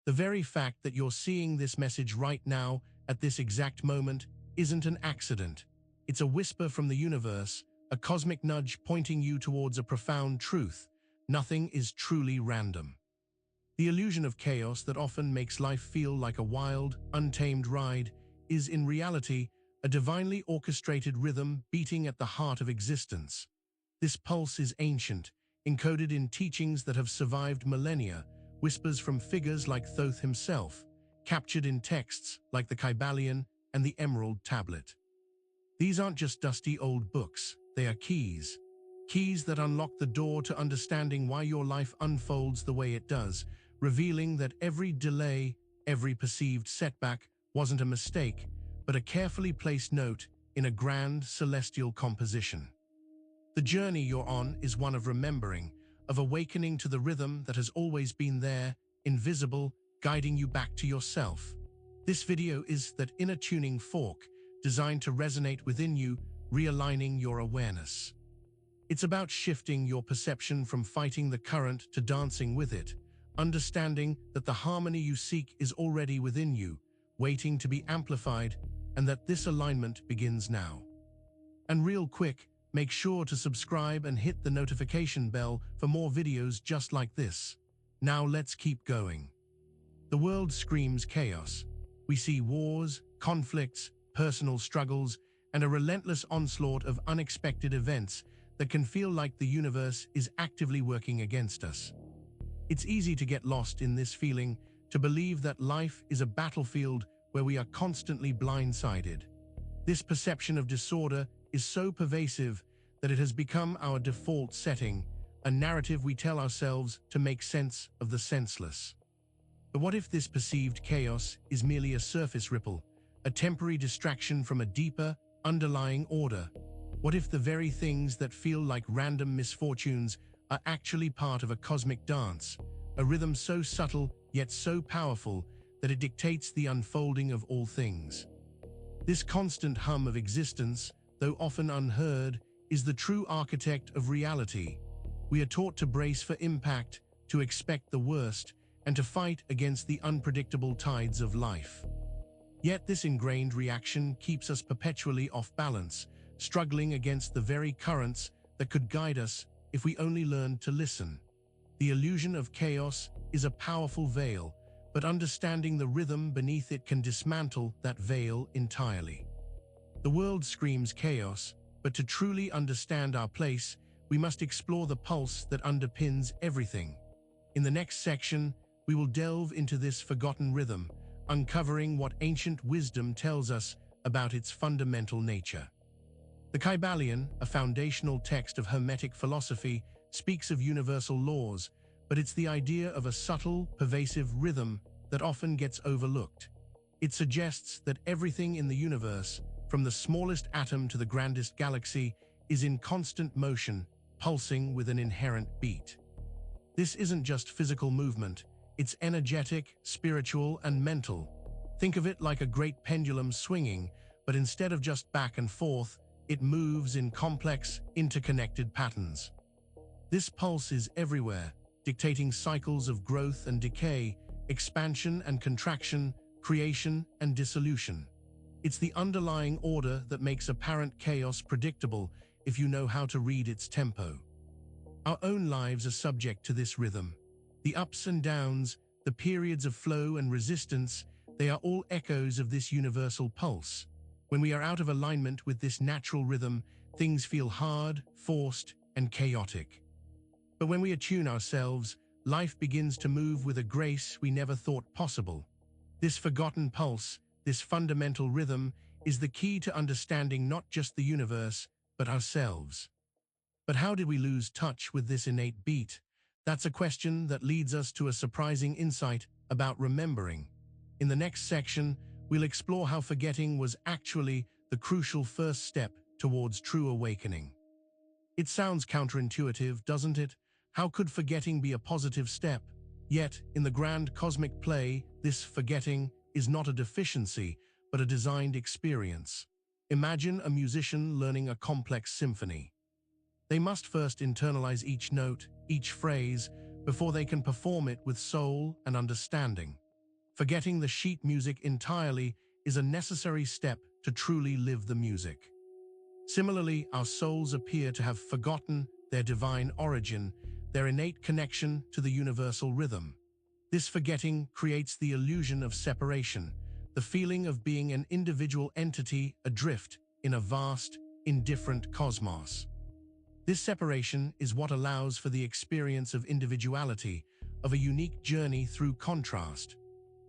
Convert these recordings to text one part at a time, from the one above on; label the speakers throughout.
Speaker 1: The very fact that you're seeing this message right now, at this exact moment, isn't an accident. It's a whisper from the universe, a cosmic nudge pointing you towards a profound truth. Nothing is truly random. The illusion of chaos that often makes life feel like a wild, untamed ride is in reality a divinely orchestrated rhythm beating at the heart of existence. This pulse is ancient, encoded in teachings that have survived millennia, whispers from figures like Thoth himself, captured in texts like the Kybalion and the Emerald Tablet. These aren't just dusty old books, they are keys. Keys that unlock the door to understanding why your life unfolds the way it does, revealing that every delay, every perceived setback wasn't a mistake, but a carefully placed note in a grand celestial composition. The journey you're on is one of remembering, of awakening to the rhythm that has always been there, invisible, guiding you back to yourself. This video is that inner tuning fork, designed to resonate within you, realigning your awareness. It's about shifting your perception from fighting the current to dancing with it, understanding that the harmony you seek is already within you, waiting to be amplified, and that this alignment begins now. And real quick, make sure to subscribe and hit the notification bell for more videos just like this. Now let's keep going. The world screams chaos. We see wars, conflicts, personal struggles, and a relentless onslaught of unexpected events that can feel like the universe is actively working against us. It's easy to get lost in this feeling, to believe that life is a battlefield where we are constantly blindsided. This perception of disorder is so pervasive that it has become our default setting, a narrative we tell ourselves to make sense of the senseless. But what if this perceived chaos is merely a surface ripple, a temporary distraction from a deeper, underlying order? What if the very things that feel like random misfortunes are actually part of a cosmic dance, a rhythm so subtle yet so powerful that it dictates the unfolding of all things? This constant hum of existence, though often unheard, is the true architect of reality. We are taught to brace for impact, to expect the worst, and to fight against the unpredictable tides of life. Yet this ingrained reaction keeps us perpetually off balance, struggling against the very currents that could guide us if we only learned to listen. The illusion of chaos is a powerful veil, but understanding the rhythm beneath it can dismantle that veil entirely. The world screams chaos, but to truly understand our place, we must explore the pulse that underpins everything. In the next section, we will delve into this forgotten rhythm, uncovering what ancient wisdom tells us about its fundamental nature. The Kybalion, a foundational text of Hermetic philosophy, speaks of universal laws, but it's the idea of a subtle, pervasive rhythm that often gets overlooked. It suggests that everything in the universe, from the smallest atom to the grandest galaxy, is in constant motion, pulsing with an inherent beat. This isn't just physical movement, it's energetic, spiritual, and mental. Think of it like a great pendulum swinging, but instead of just back and forth, it moves in complex, interconnected patterns. This pulse is everywhere, dictating cycles of growth and decay, expansion and contraction, creation and dissolution. It's the underlying order that makes apparent chaos predictable if you know how to read its tempo. Our own lives are subject to this rhythm. The ups and downs, the periods of flow and resistance, they are all echoes of this universal pulse. When we are out of alignment with this natural rhythm, things feel hard, forced, and chaotic. But when we attune ourselves, life begins to move with a grace we never thought possible. This forgotten pulse, this fundamental rhythm, is the key to understanding not just the universe, but ourselves. But how did we lose touch with this innate beat? That's a question that leads us to a surprising insight about remembering. In the next section, we'll explore how forgetting was actually the crucial first step towards true awakening. It sounds counterintuitive, doesn't it? How could forgetting be a positive step? Yet, in the grand cosmic play, this forgetting is not a deficiency, but a designed experience. Imagine a musician learning a complex symphony. They must first internalize each note, each phrase, before they can perform it with soul and understanding. Forgetting the sheet music entirely is a necessary step to truly live the music. Similarly, our souls appear to have forgotten their divine origin, their innate connection to the universal rhythm. This forgetting creates the illusion of separation, the feeling of being an individual entity adrift in a vast, indifferent cosmos. This separation is what allows for the experience of individuality, of a unique journey through contrast.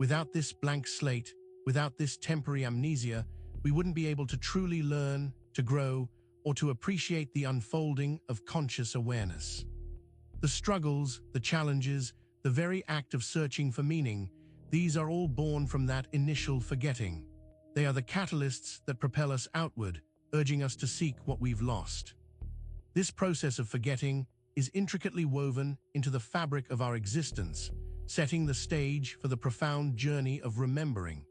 Speaker 1: Without this blank slate, without this temporary amnesia, we wouldn't be able to truly learn, to grow, or to appreciate the unfolding of conscious awareness. The struggles, the challenges, the very act of searching for meaning, these are all born from that initial forgetting. They are the catalysts that propel us outward, urging us to seek what we've lost. This process of forgetting is intricately woven into the fabric of our existence, setting the stage for the profound journey of remembering.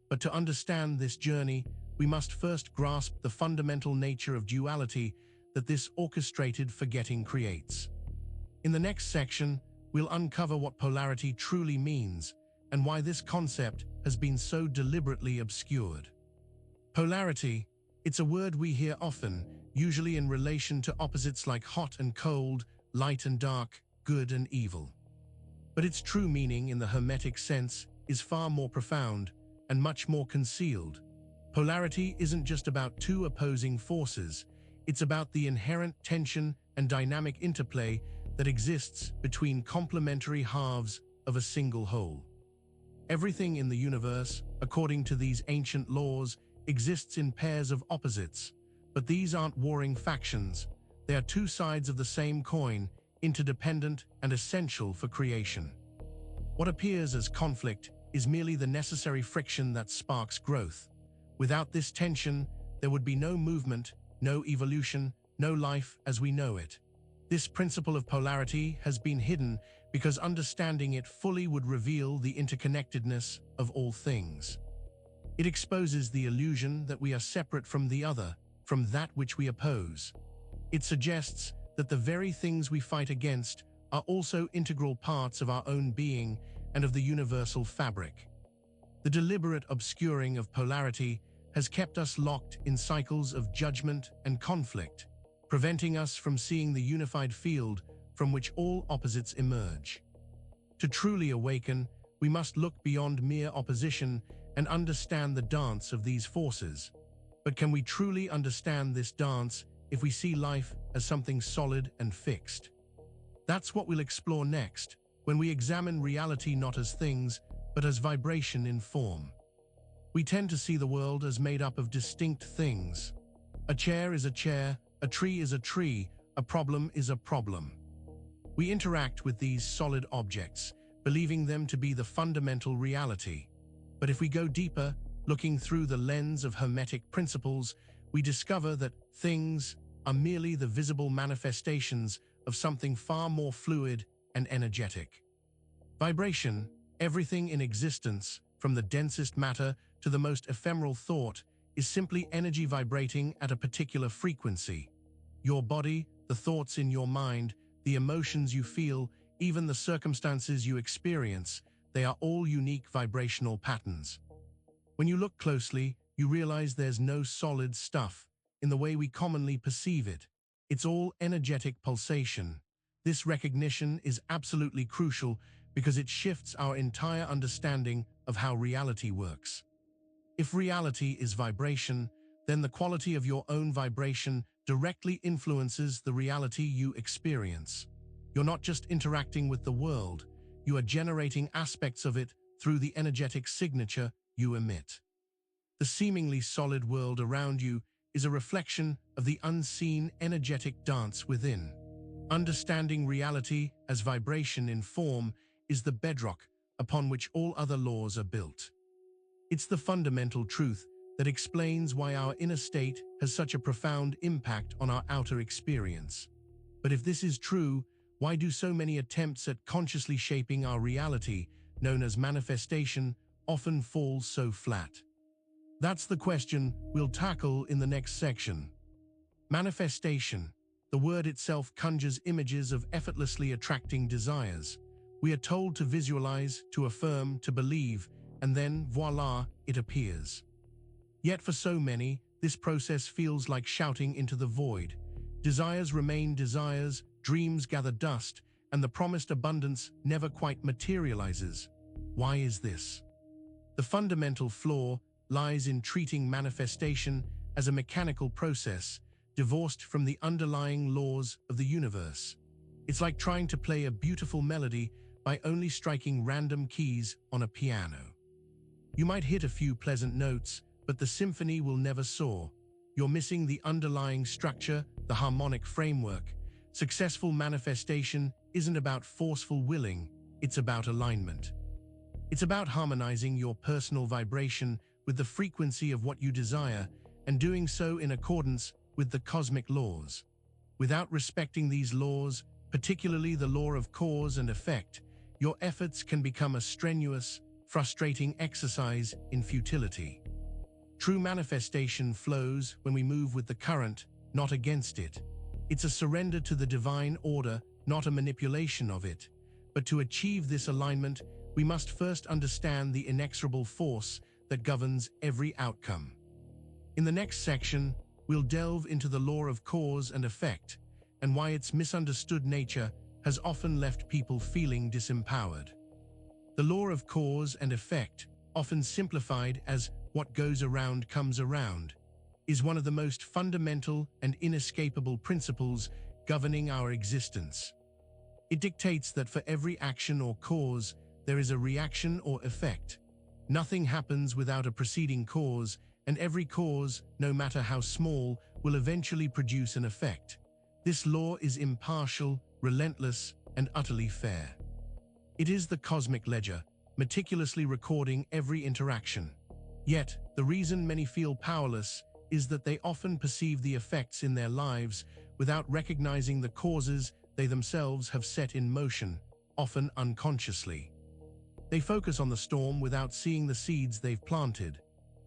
Speaker 1: But to understand this journey, we must first grasp the fundamental nature of duality that this orchestrated forgetting creates. In the next section, we'll uncover what polarity truly means and why this concept has been so deliberately obscured. Polarity, it's a word we hear often, usually in relation to opposites like hot and cold, light and dark, good and evil. But its true meaning in the Hermetic sense is far more profound and much more concealed. Polarity isn't just about two opposing forces, it's about the inherent tension and dynamic interplay that exists between complementary halves of a single whole. Everything in the universe, according to these ancient laws, exists in pairs of opposites, but these aren't warring factions. They are two sides of the same coin, interdependent and essential for creation. What appears as conflict is merely the necessary friction that sparks growth. Without this tension, there would be no movement, no evolution, no life as we know it. This principle of polarity has been hidden because understanding it fully would reveal the interconnectedness of all things. It exposes the illusion that we are separate from the other, from that which we oppose. It suggests that the very things we fight against are also integral parts of our own being and of the universal fabric. The deliberate obscuring of polarity has kept us locked in cycles of judgment and conflict, preventing us from seeing the unified field from which all opposites emerge. To truly awaken, we must look beyond mere opposition and understand the dance of these forces. But can we truly understand this dance if we see life as something solid and fixed? That's what we'll explore next, when we examine reality not as things, but as vibration in form. We tend to see the world as made up of distinct things. A chair is a chair, a tree is a tree, a problem is a problem. We interact with these solid objects, believing them to be the fundamental reality. But if we go deeper, looking through the lens of Hermetic principles, we discover that things are merely the visible manifestations of something far more fluid and energetic. Vibration, everything in existence, from the densest matter to the most ephemeral thought, is simply energy vibrating at a particular frequency. Your body, the thoughts in your mind, the emotions you feel, even the circumstances you experience, they are all unique vibrational patterns. When you look closely, you realize there's no solid stuff in the way we commonly perceive it. It's all energetic pulsation. This recognition is absolutely crucial because it shifts our entire understanding of how reality works. If reality is vibration, then the quality of your own vibration directly influences the reality you experience. You're not just interacting with the world, you are generating aspects of it through the energetic signature you emit. The seemingly solid world around you is a reflection of the unseen energetic dance within. Understanding reality as vibration in form is the bedrock upon which all other laws are built. It's the fundamental truth that explains why our inner state has such a profound impact on our outer experience. But if this is true, why do so many attempts at consciously shaping our reality, known as manifestation, often fall so flat? That's the question we'll tackle in the next section. Manifestation. The word itself conjures images of effortlessly attracting desires. We are told to visualize, to affirm, to believe, and then, voila, it appears. Yet for so many, this process feels like shouting into the void. Desires remain desires, dreams gather dust, and the promised abundance never quite materializes. Why is this? The fundamental flaw lies in treating manifestation as a mechanical process, divorced from the underlying laws of the universe. It's like trying to play a beautiful melody by only striking random keys on a piano. You might hit a few pleasant notes, but the symphony will never soar. You're missing the underlying structure, the harmonic framework. Successful manifestation isn't about forceful willing, it's about alignment. It's about harmonizing your personal vibration with the frequency of what you desire and doing so in accordance with the cosmic laws. Without respecting these laws, particularly the law of cause and effect, your efforts can become a strenuous, frustrating exercise in futility. True manifestation flows when we move with the current, not against it. It's a surrender to the divine order, not a manipulation of it. But to achieve this alignment, we must first understand the inexorable force that governs every outcome. In the next section, we'll delve into the law of cause and effect and why its misunderstood nature has often left people feeling disempowered. The law of cause and effect, often simplified as what goes around comes around, is one of the most fundamental and inescapable principles governing our existence. It dictates that for every action or cause, there is a reaction or effect. Nothing happens without a preceding cause, and every cause, no matter how small, will eventually produce an effect. This law is impartial, relentless, and utterly fair. It is the cosmic ledger, meticulously recording every interaction. Yet, the reason many feel powerless is that they often perceive the effects in their lives without recognizing the causes they themselves have set in motion, often unconsciously. They focus on the storm without seeing the seeds they've planted.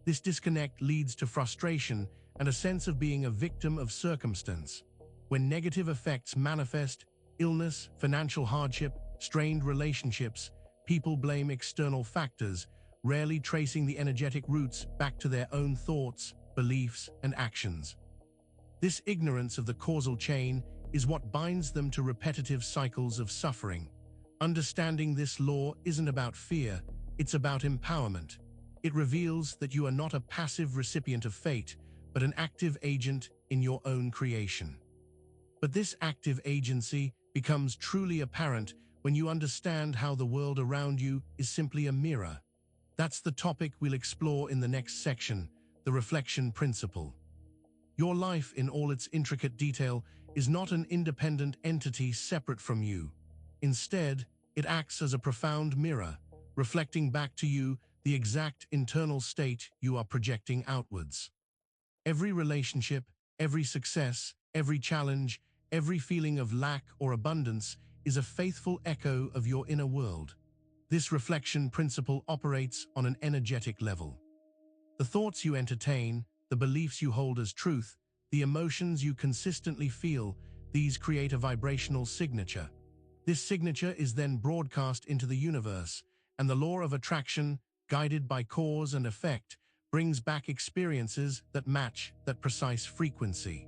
Speaker 1: This disconnect leads to frustration and a sense of being a victim of circumstance. When negative effects manifest, illness, financial hardship, strained relationships, people blame external factors, rarely tracing the energetic roots back to their own thoughts, beliefs, and actions. This ignorance of the causal chain is what binds them to repetitive cycles of suffering. Understanding this law isn't about fear, it's about empowerment. It reveals that you are not a passive recipient of fate, but an active agent in your own creation. But this active agency becomes truly apparent when you understand how the world around you is simply a mirror. That's the topic we'll explore in the next section, the reflection principle. Your life in all its intricate detail is not an independent entity separate from you. Instead, it acts as a profound mirror, reflecting back to you the exact internal state you are projecting outwards. Every relationship, every success, every challenge, every feeling of lack or abundance is a faithful echo of your inner world. This reflection principle operates on an energetic level. The thoughts you entertain, the beliefs you hold as truth, the emotions you consistently feel, these create a vibrational signature. This signature is then broadcast into the universe, and the law of attraction, guided by cause and effect, brings back experiences that match that precise frequency.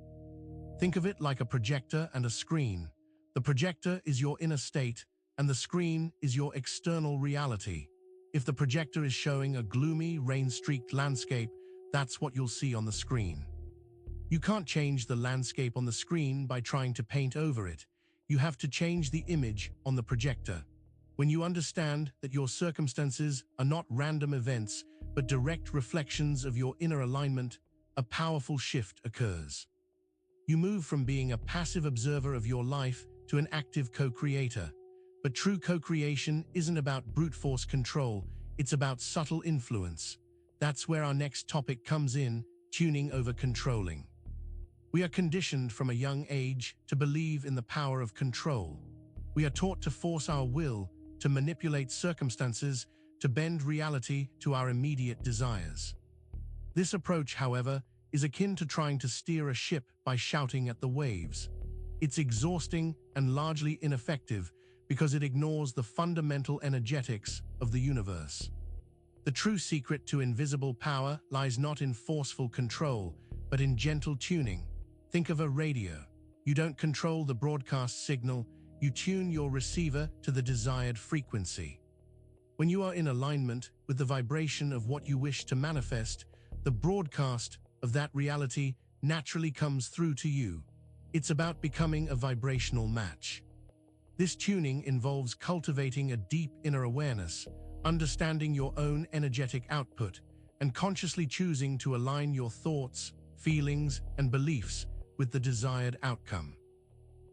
Speaker 1: Think of it like a projector and a screen. The projector is your inner state, and the screen is your external reality. If the projector is showing a gloomy, rain-streaked landscape, that's what you'll see on the screen. You can't change the landscape on the screen by trying to paint over it. You have to change the image on the projector. When you understand that your circumstances are not random events, but direct reflections of your inner alignment, a powerful shift occurs. You move from being a passive observer of your life to an active co-creator. But true co-creation isn't about brute force control, it's about subtle influence. That's where our next topic comes in, tuning over controlling. We are conditioned from a young age to believe in the power of control. We are taught to force our will, to manipulate circumstances, to bend reality to our immediate desires. This approach, however, is akin to trying to steer a ship by shouting at the waves. It's exhausting and largely ineffective because it ignores the fundamental energetics of the universe. The true secret to invisible power lies not in forceful control, but in gentle tuning. Think of a radio. You don't control the broadcast signal, you tune your receiver to the desired frequency. When you are in alignment with the vibration of what you wish to manifest, the broadcast of that reality naturally comes through to you. It's about becoming a vibrational match. This tuning involves cultivating a deep inner awareness, understanding your own energetic output, and consciously choosing to align your thoughts, feelings, and beliefs with the desired outcome.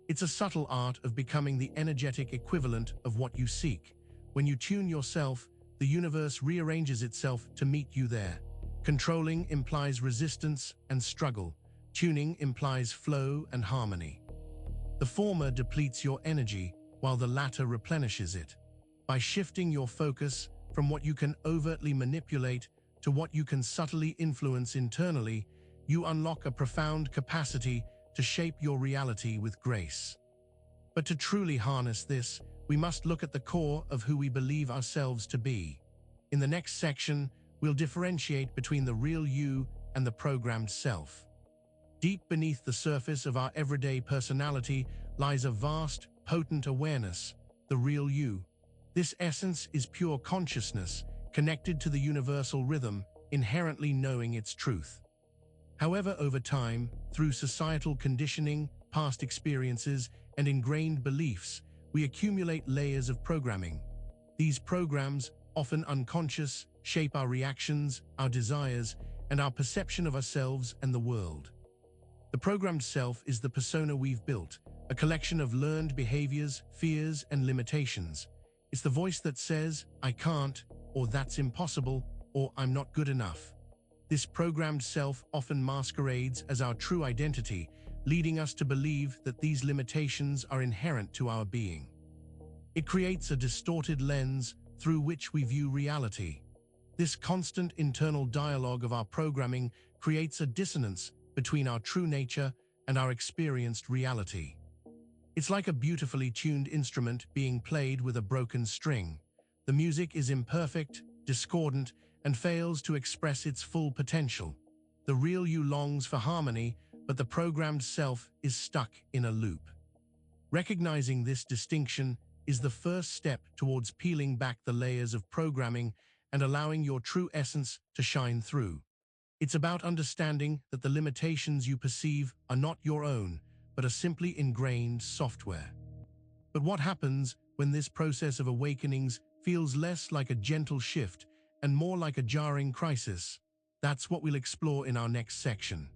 Speaker 1: It's a subtle art of becoming the energetic equivalent of what you seek. When you tune yourself, the universe rearranges itself to meet you there. Controlling implies resistance and struggle. Tuning implies flow and harmony. The former depletes your energy, while the latter replenishes it. By shifting your focus from what you can overtly manipulate to what you can subtly influence internally, you unlock a profound capacity to shape your reality with grace. But to truly harness this, we must look at the core of who we believe ourselves to be. In the next section, we'll differentiate between the real you and the programmed self. Deep beneath the surface of our everyday personality lies a vast, potent awareness, the real you. This essence is pure consciousness, connected to the universal rhythm, inherently knowing its truth. However, over time, through societal conditioning, past experiences, and ingrained beliefs, we accumulate layers of programming. These programs, often unconscious, shape our reactions, our desires, and our perception of ourselves and the world. The programmed self is the persona we've built, a collection of learned behaviors, fears, and limitations. It's the voice that says, "I can't," or "that's impossible," or "I'm not good enough." This programmed self often masquerades as our true identity, leading us to believe that these limitations are inherent to our being. It creates a distorted lens through which we view reality. This constant internal dialogue of our programming creates a dissonance between our true nature and our experienced reality. It's like a beautifully tuned instrument being played with a broken string. The music is imperfect, discordant, and fails to express its full potential. The real you longs for harmony, but the programmed self is stuck in a loop. Recognizing this distinction is the first step towards peeling back the layers of programming and allowing your true essence to shine through. It's about understanding that the limitations you perceive are not your own, but are simply ingrained software. But what happens when this process of awakenings feels less like a gentle shift and more like a jarring crisis? That's what we'll explore in our next section.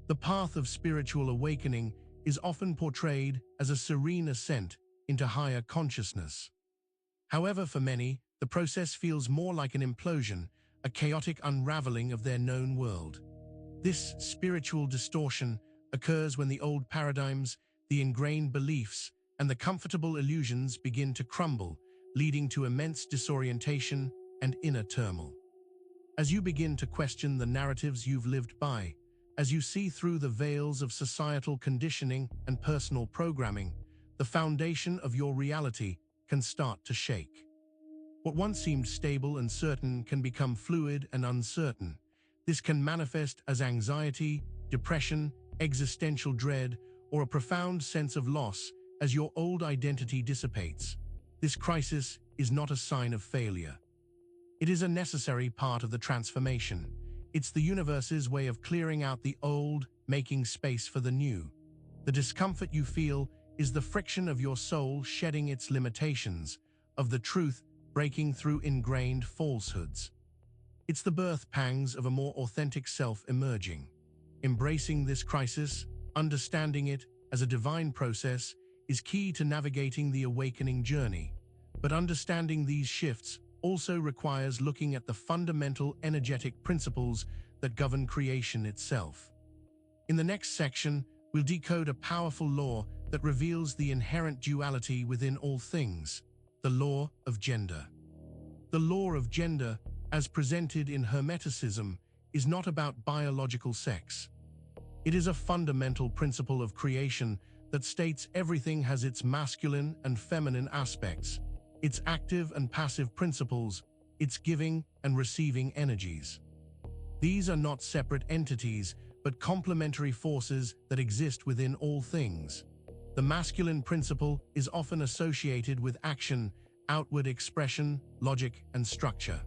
Speaker 1: The path of spiritual awakening is often portrayed as a serene ascent into higher consciousness. However, for many, the process feels more like an implosion, a chaotic unraveling of their known world. This spiritual distortion occurs when the old paradigms, the ingrained beliefs, and the comfortable illusions begin to crumble, leading to immense disorientation and inner turmoil. As you begin to question the narratives you've lived by, as you see through the veils of societal conditioning and personal programming, the foundation of your reality can start to shake. What once seemed stable and certain can become fluid and uncertain. This can manifest as anxiety, depression, existential dread, or a profound sense of loss as your old identity dissipates. This crisis is not a sign of failure. It is a necessary part of the transformation. It's the universe's way of clearing out the old, making space for the new. The discomfort you feel is the friction of your soul shedding its limitations, of the truth breaking through ingrained falsehoods. It's the birth pangs of a more authentic self emerging. Embracing this crisis, understanding it as a divine process, is key to navigating the awakening journey. But understanding these shifts also requires looking at the fundamental energetic principles that govern creation itself. In the next section, we'll decode a powerful law that reveals the inherent duality within all things, the law of gender. The law of gender, as presented in Hermeticism, is not about biological sex. It is a fundamental principle of creation that states everything has its masculine and feminine aspects, its active and passive principles, its giving and receiving energies. These are not separate entities, but complementary forces that exist within all things. The masculine principle is often associated with action, outward expression, logic, and structure.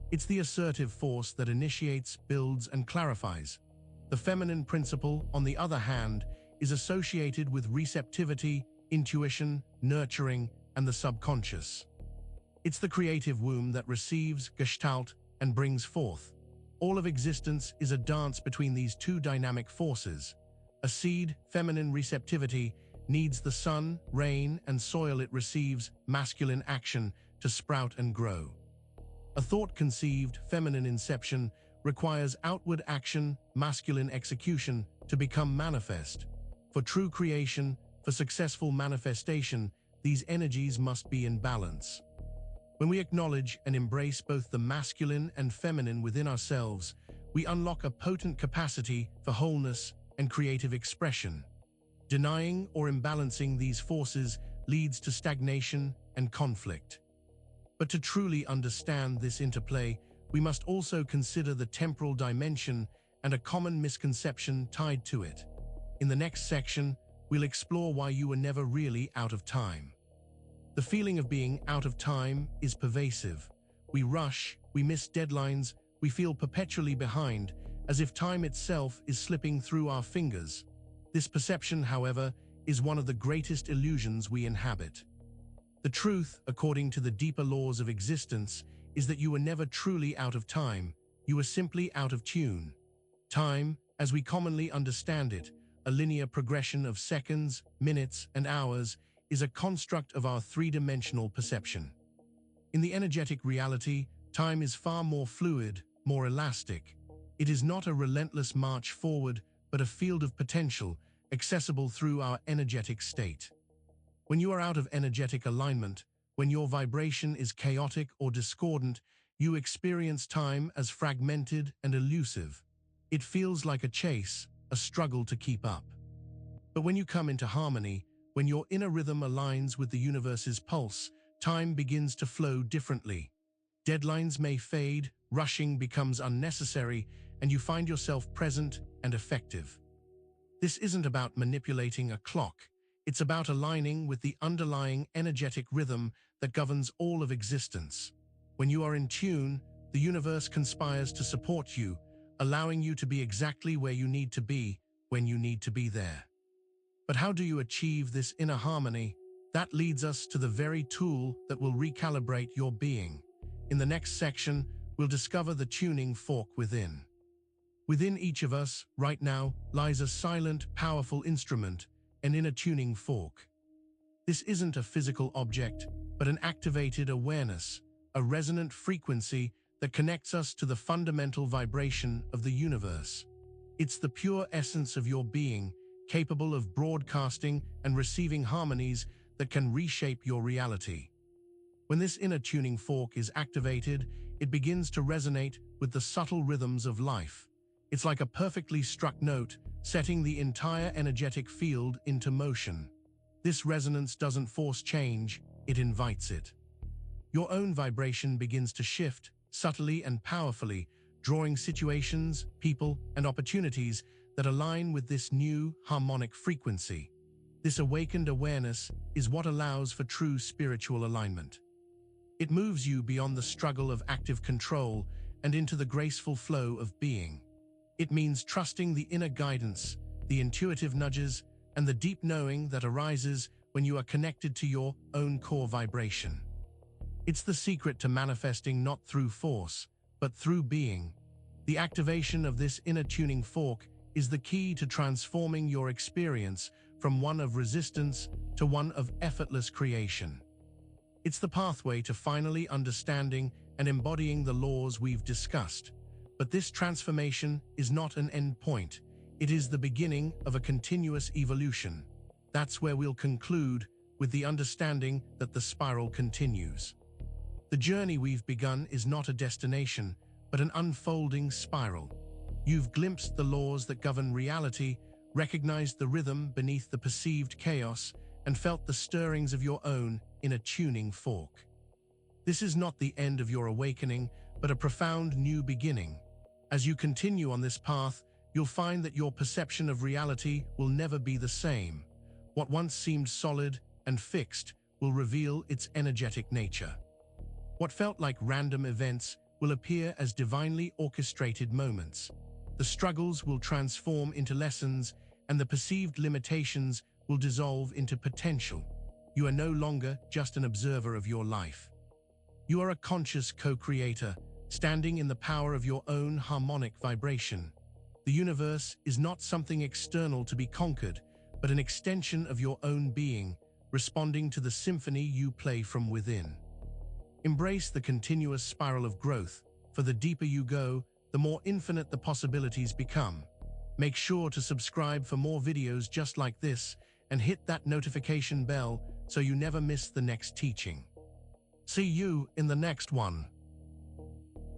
Speaker 1: It's the assertive force that initiates, builds, and clarifies. The feminine principle, on the other hand, is associated with receptivity, intuition, nurturing, and the subconscious. It's the creative womb that receives, gestalt, and brings forth. All of existence is a dance between these two dynamic forces. A seed, feminine receptivity, needs the sun, rain, and soil it receives, masculine action, to sprout and grow. A thought conceived, feminine inception, requires outward action, masculine execution, to become manifest. For true creation, for successful manifestation, these energies must be in balance. When we acknowledge and embrace both the masculine and feminine within ourselves, we unlock a potent capacity for wholeness and creative expression. Denying or imbalancing these forces leads to stagnation and conflict. But to truly understand this interplay, we must also consider the temporal dimension and a common misconception tied to it. In the next section, we'll explore why you were never really out of time. The feeling of being out of time is pervasive. We rush, we miss deadlines, we feel perpetually behind, as if time itself is slipping through our fingers. This perception, however, is one of the greatest illusions we inhabit. The truth, according to the deeper laws of existence, is that you were never truly out of time, you were simply out of tune. Time, as we commonly understand it, a linear progression of seconds, minutes, and hours, is a construct of our three-dimensional perception. In the energetic reality, time is far more fluid, more elastic. It is not a relentless march forward, but a field of potential, accessible through our energetic state. When you are out of energetic alignment, when your vibration is chaotic or discordant, you experience time as fragmented and elusive. It feels like a chase, a struggle to keep up. But when you come into harmony, when your inner rhythm aligns with the universe's pulse, time begins to flow differently. Deadlines may fade, rushing becomes unnecessary, and you find yourself present and effective. This isn't about manipulating a clock. It's about aligning with the underlying energetic rhythm that governs all of existence. When you are in tune, the universe conspires to support you, allowing you to be exactly where you need to be, when you need to be there. But how do you achieve this inner harmony? That leads us to the very tool that will recalibrate your being. In the next section, we'll discover the tuning fork within. Within each of us, right now, lies a silent, powerful instrument, an inner tuning fork. This isn't a physical object, but an activated awareness, a resonant frequency that connects us to the fundamental vibration of the universe. It's the pure essence of your being, capable of broadcasting and receiving harmonies that can reshape your reality. When this inner tuning fork is activated, it begins to resonate with the subtle rhythms of life. It's like a perfectly struck note, setting the entire energetic field into motion. This resonance doesn't force change, it invites it. Your own vibration begins to shift, subtly and powerfully, drawing situations, people, and opportunities that align with this new, harmonic frequency. This awakened awareness is what allows for true spiritual alignment. It moves you beyond the struggle of active control and into the graceful flow of being. It means trusting the inner guidance, the intuitive nudges, and the deep knowing that arises when you are connected to your own core vibration. It's the secret to manifesting not through force, but through being. The activation of this inner tuning fork is the key to transforming your experience from one of resistance to one of effortless creation. It's the pathway to finally understanding and embodying the laws we've discussed. But this transformation is not an end point. It is the beginning of a continuous evolution. That's where we'll conclude, with the understanding that the spiral continues. The journey we've begun is not a destination, but an unfolding spiral. You've glimpsed the laws that govern reality, recognized the rhythm beneath the perceived chaos, and felt the stirrings of your own inner tuning fork. This is not the end of your awakening, but a profound new beginning. As you continue on this path, you'll find that your perception of reality will never be the same. What once seemed solid and fixed will reveal its energetic nature. What felt like random events will appear as divinely orchestrated moments. The struggles will transform into lessons, and the perceived limitations will dissolve into potential. You are no longer just an observer of your life. You are a conscious co-creator, standing in the power of your own harmonic vibration. The universe is not something external to be conquered, but an extension of your own being, responding to the symphony you play from within. Embrace the continuous spiral of growth, for the deeper you go, the more infinite the possibilities become. Make sure to subscribe for more videos just like this and hit that notification bell so you never miss the next teaching. See you in the next one.